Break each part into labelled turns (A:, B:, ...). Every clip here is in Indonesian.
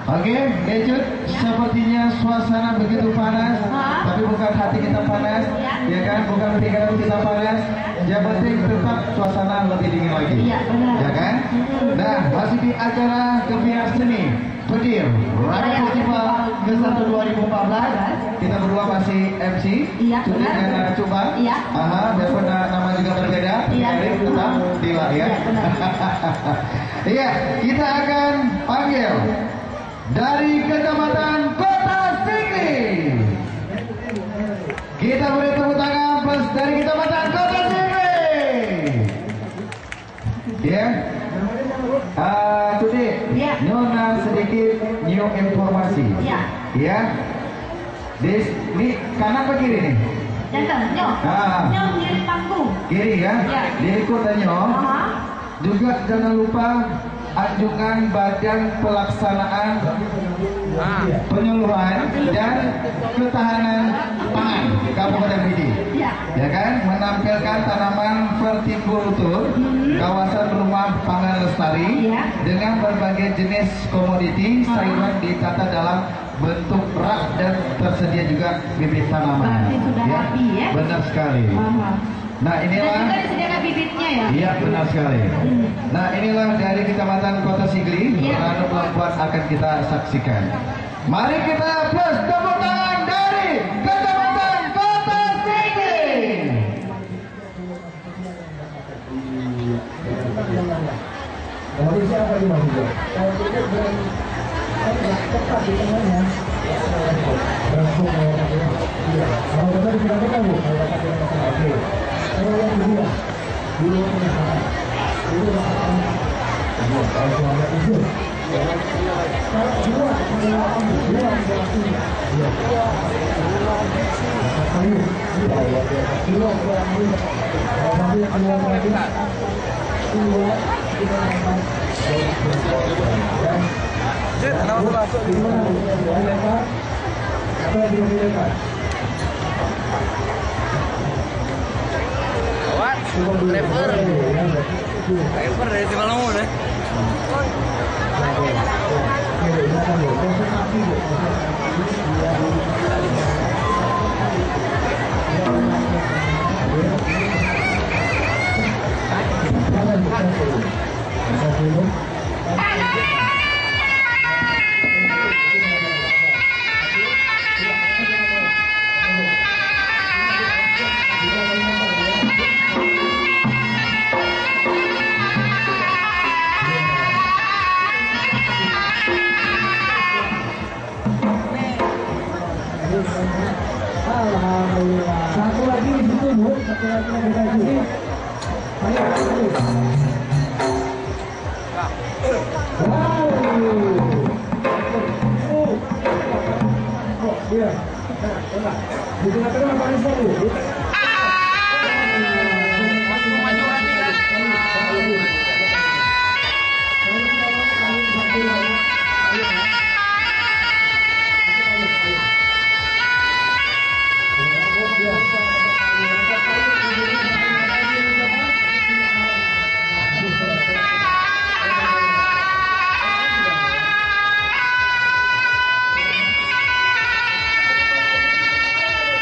A: Oke, Ecut, sepertinya suasana begitu panas, tapi bukan hati kita panas, ya kan? Bukan pikiran kita panas. Yang penting tetap suasana lebih dingin lagi, ya kan? Nah, masih di acara Gembira Seni Pedir Radio Festival ke-1 2014. Kita berdua masih MC, Cuti dengan narasumber. Biarpun nama juga berbeda, tetap Dila ya. Iya, kita akan panggil dari Kecamatan Kota Sigli. Kita beri tepuk tangan plus dari Kecamatan Kota Sigli. Ya. Today, Nona sedikit new informasi. Ya. Ini kanan apa kiri nih?
B: Jangan, nyom kiri panggung.
A: Kiri ya? Diikut nyom. Juga jangan lupa anjungan Badan Pelaksanaan Penyuluhan dan Ketahanan Pangan Kabupaten Pidi, ya kan, menampilkan tanaman vertikultur kawasan rumah pangan lestari dengan berbagai jenis komoditi sayuran ditata dalam bentuk rak dan tersedia juga bibit tanaman. Ya, benar sekali. Nah inilah juga disediakan bibitnya ya. Iya benar sekali. Nah inilah dari Kecamatan Kota Sigli, Ranu Pelabuhan akan kita saksikan. Mari kita plus tepuk tangan dari Kecamatan Kota Sigli. Siapa di mana? Tepat di tengahnya. Kalau kita tidak tahu, oke. Kalau yang kedua, dulu penasaran, dulu kalau suara itu, kalau dua,
C: Driver dari Timalamu deh.
A: Satu lagi di situ Bu, satu lagi yang kita sini. Iya. Di tengah-tengah paling satu.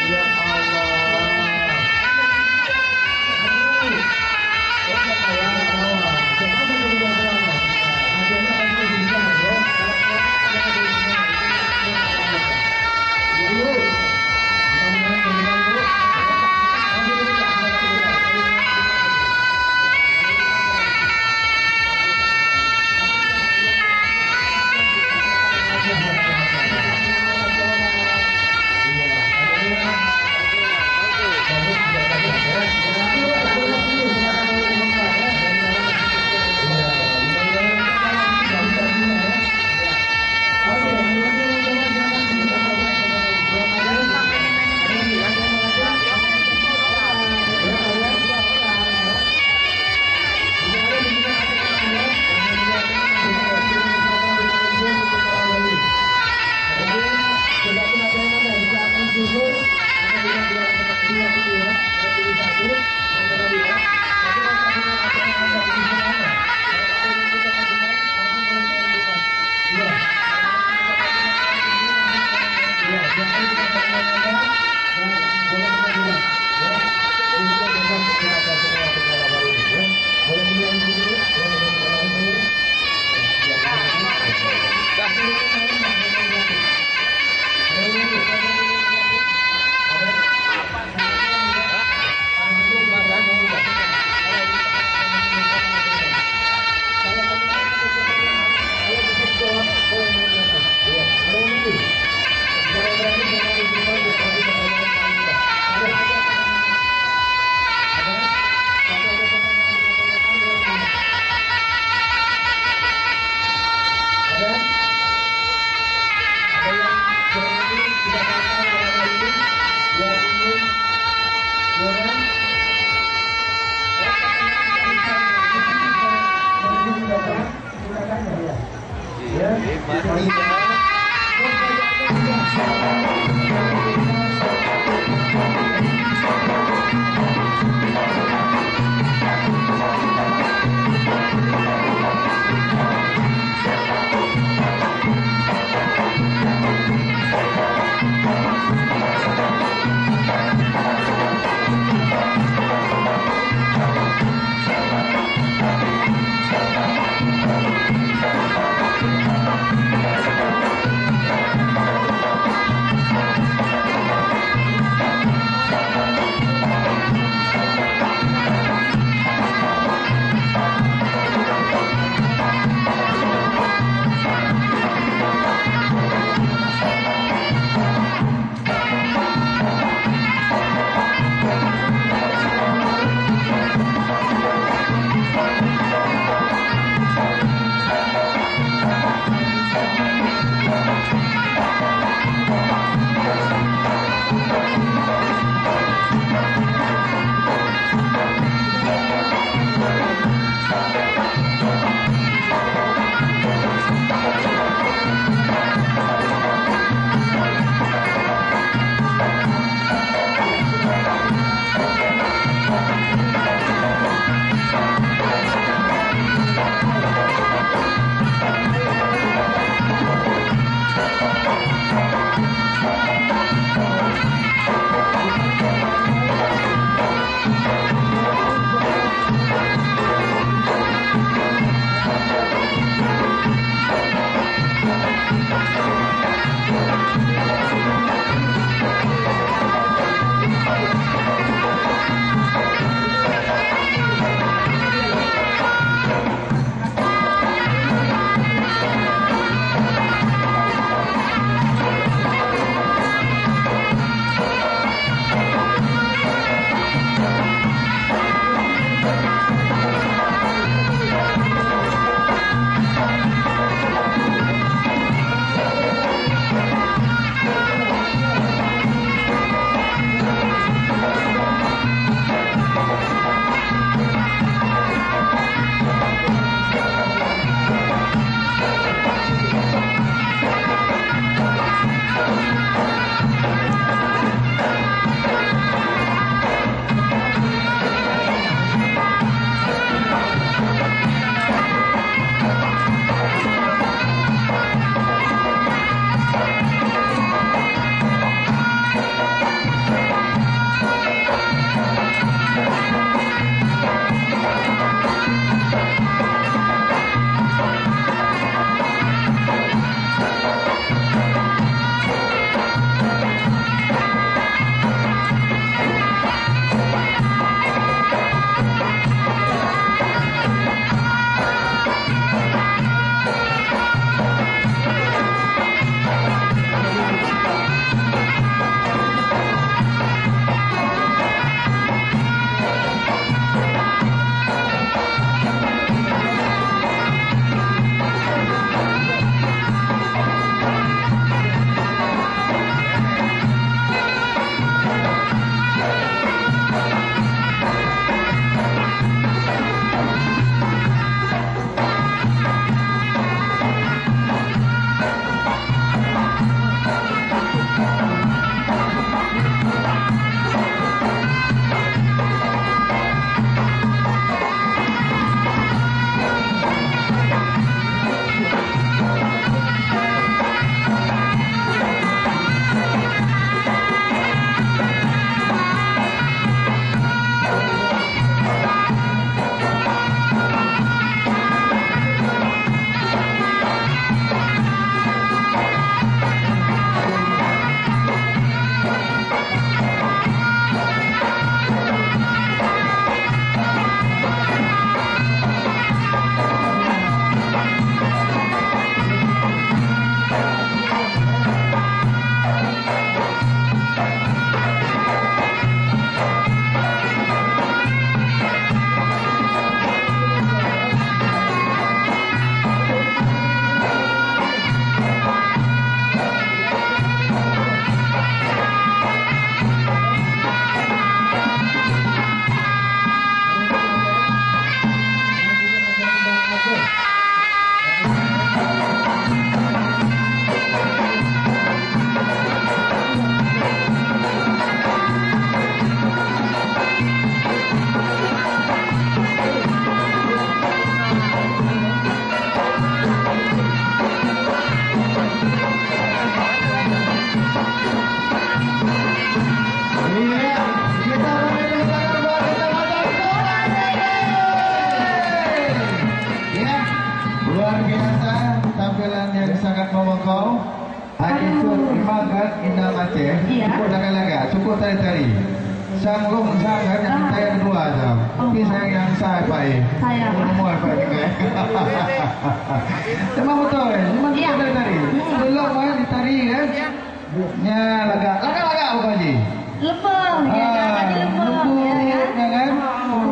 A: Ya Allah. sangat memukau. Itu imagat indah Aceh. Cukup jangan laga, cukup tari-tari. Sanggung sangat yang kita yang kedua tau. Tapi saya yang saya baik.
B: Saya.
A: Semua baik. Memang betul. Memang kita tari-tari. Belum ditari kan? Ya laga bukan Ji?
B: Lembang, ya kan? Lembang, ya kan?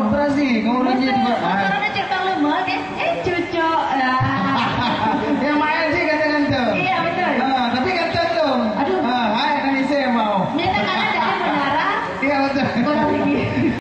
A: Berasi, kamu Ji juga.
B: Karena cekang lembang, cucok.
A: Yang main sih ganteng-ganteng.
B: Iya betul.
A: Tapi ganteng dong.
B: Aduh.
A: Hai, nanti saya mau.
B: Dia kan ada benar.
A: Iya betul.
B: Kalau lagi.